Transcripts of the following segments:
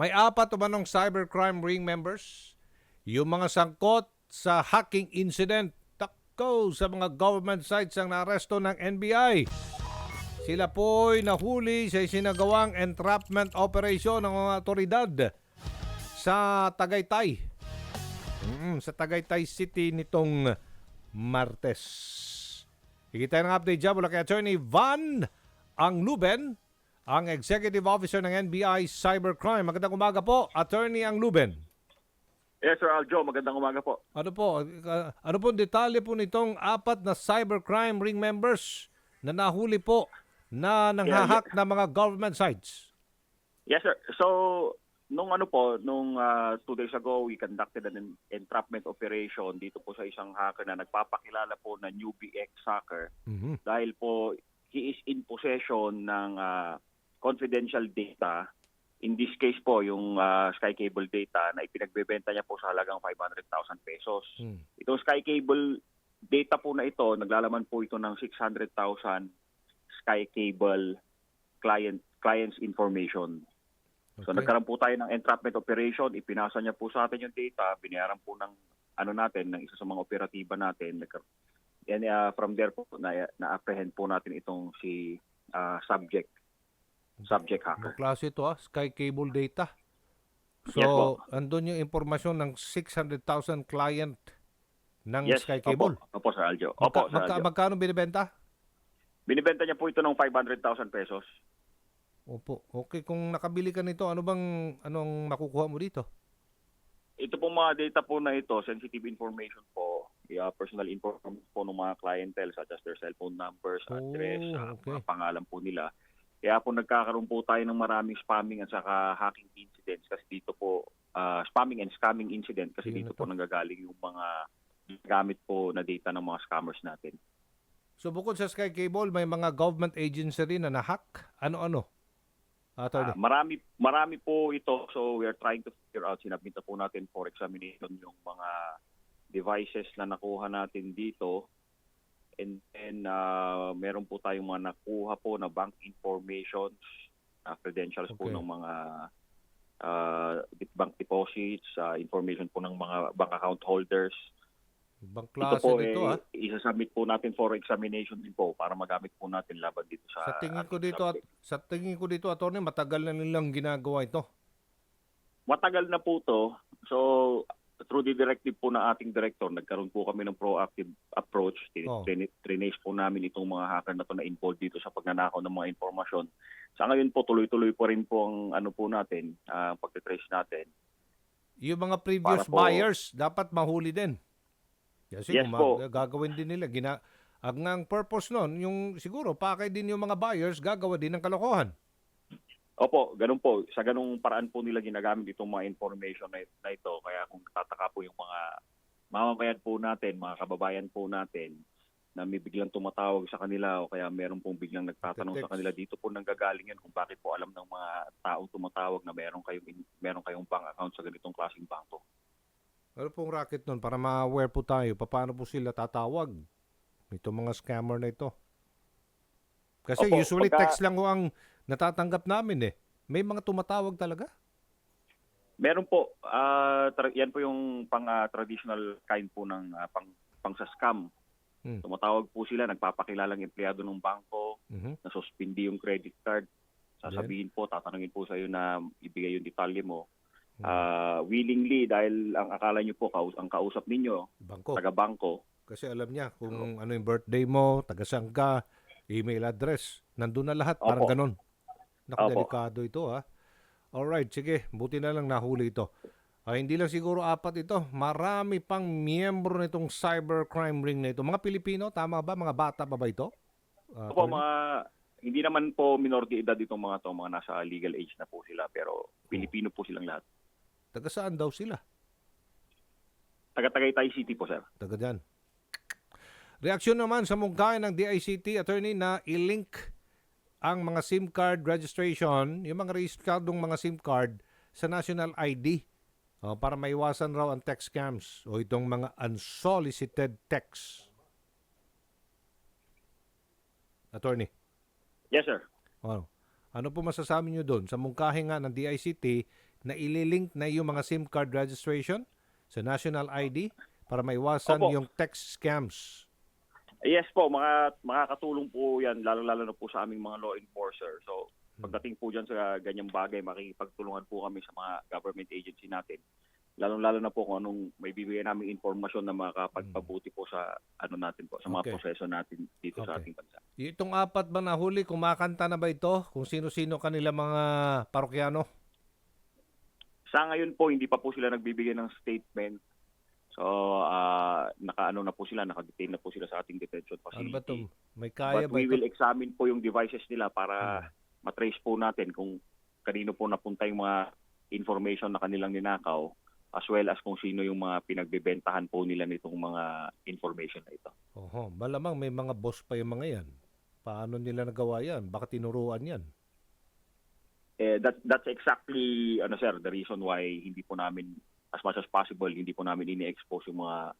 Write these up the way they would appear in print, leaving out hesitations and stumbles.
May apat umanong cybercrime ring members. Yung mga sangkot sa hacking incident, takko sa mga government sites ang naaresto ng NBI. Sila po'y nahuli sa isinagawang entrapment operation ng mga otoridad sa Tagaytay. Sa Tagaytay City nitong Martes. Higit ng update dyan mula kay Attorney Van Angluben, ang Executive Officer ng NBI Cybercrime. Magandang umaga po, Attorney Angluben. Yes, Sir Aljo. Magandang umaga po. Ano po ang detalye po nitong apat na cybercrime ring members na nahuli po na nanghahak na mga government sites? Yes, sir. So, nung 2 days ago, we conducted an entrapment operation dito po sa isang hacker na nagpapakilala po na newbie ex-hacker dahil po he is in possession ng confidential data. In this case po, yung Sky Cable data na ipinagbebenta niya po sa halagang 500,000 pesos. Itong Sky Cable data po na ito, naglalaman po ito ng 600,000 Sky Cable clients information. So nagkaroon po tayo ng entrapment operation, ipinasa niya po sa atin yung data, binayaran po ng ng isa sa mga operatiba natin. And from there po na-apprehend po natin itong si subject hacker. Ano klase ito Sky Cable data? So, Yes po. andun yung informasyon ng 600,000 client ng Yes, Sky Cable? Opo, Sir Aljo. Opo, Sir Aljo. Magkano binibenta? Binibenta niya po ito ng 500,000 pesos. Opo. Okay, kung nakabili ka nito, anong makukuha mo dito? Ito pong mga data po na ito, sensitive information po, personal information po ng mga clientele such as their cellphone numbers, address, mga pangalan po nila. Kaya po nagkakaroon po tayo ng maraming spamming at saka hacking incidents kasi dito po, spamming and scamming incident kasi dito po nanggagaling yung mga gamit po na data ng mga scammers natin. So bukod sa Sky Cable, may mga government agency rin na nahack? Ano-ano? Marami po ito. So we are trying to figure out, sinabit na po natin for examination yung mga devices na nakuha natin dito. And then meron po tayong mga nakuha po na bank informations, credentials po ng mga bank deposits, information po ng mga bank account holders. Ibang klase ito po isasubmit po natin for examination din po para magamit po natin laban dito sa tingin ko dito attorney, matagal na nilang ginagawa ito. Matagal na po to. So through the directive po na ating director, nagkaroon po kami ng proactive approach. Trace po namin itong mga hacker na to na involved dito sa pagnanakaw ng mga informasyon. Sa ngayon po, tuloy-tuloy po rin po ang natin, pagtitrace natin. Yung mga previous buyers, dapat mahuli din. Kasi yes po. Gagawin din nila. Ang purpose nun, yung siguro, pakay din yung mga buyers, gagawa din ng kalokohan. Opo, ganun po. Sa ganung paraan po nila ginagamit itong mga information na ito. Kaya kung tataka po yung mga mamamayan po natin, mga kababayan po natin, na may biglang tumatawag sa kanila o kaya meron pong biglang nagtatanong sa kanila, dito po nanggagaling yan kung bakit po alam ng mga taong tumatawag na meron kayong bank account sa ganitong klaseng bangko. Ano pong racket nun? Para ma-aware po tayo, paano po sila tatawag? Itong mga scammer na ito. Kasi usually text lang ko ang natatanggap namin May mga tumatawag talaga? Meron po. Yan po yung traditional kind po ng pang sa scam. Tumatawag po sila, nagpapakilalang empleyado ng bangko, nasuspindi yung credit card. Sasabihin po, tatanungin po sa iyo na ibigay yung detalye mo. Willingly dahil ang akala nyo po ang kausap ninyo taga-bangko. Kasi alam niya kung ano yung birthday mo, taga-saan ka, email address, nandun na lahat, parang ganon. Delikado ito Alright, sige, buti na lang nahuli ito. Hindi lang siguro apat ito, marami pang miyembro nitong cybercrime ring na ito. Mga Pilipino, tama ba? Mga bata pa ba ito? Hindi naman po minor de edad itong mga nasa legal age na po sila, pero Pilipino po silang lahat. Taga saan daw sila? Taga Tagaytay City po, sir. Taga dyan. Reaksyon naman sa mungkahi ng DICT, attorney, na i-link ang mga SIM card registration, yung mga rehistradong mga SIM card sa national ID para maiwasan raw ang text scams o itong mga unsolicited texts. Attorney. Yes, sir. Ano po masasabi nyo doon? Sa mungkahi nga ng DICT, na ililink na yung mga SIM card registration sa national ID para maiwasan Opo. yung text scams? Yes po, makakatulong po yan, lalo-lalo na po sa aming mga law enforcer. So, pagdating po dyan sa ganyang bagay, makikipagtulungan po kami sa mga government agency natin. Lalo-lalo na po kung anong may bibigyan namin informasyon na makakapagpabuti po sa ano natin po, sa mga Okay. proseso natin dito sa Okay. ating bansa. Itong 4 ba nahuli, kumakanta na ba ito? Kung sino-sino kanila mga parokyano? Sa ngayon po, hindi pa po sila nagbibigay ng statement. So, nakaano na po sila, nakadetain na po sila sa ating detention facility. Ano ba ito? May kaya But ba we ito? will examine po yung devices nila para matrace po natin kung kanino po napunta yung mga information na kanilang ninakaw, as well as kung sino yung mga pinagbebentahan po nila nitong mga information na ito. Oho, malamang may mga boss pa yung mga yan. Paano nila nagawa yan? Baka tinuruan yan. That's exactly sir, the reason why hindi po namin, as much as possible, hindi po namin ini-expose yung mga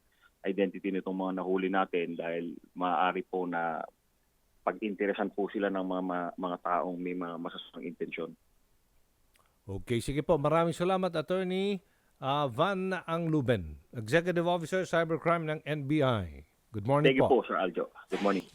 identity nitong mga nahuli natin dahil maaari po na pag-interesan po sila ng mga taong may mga masasamang intensyon. Okay, sige po. Maraming salamat, Attorney Van Angluben, Executive Officer Cybercrime ng NBI. Good morning Thank you po. po, Sir Aljo. Good morning.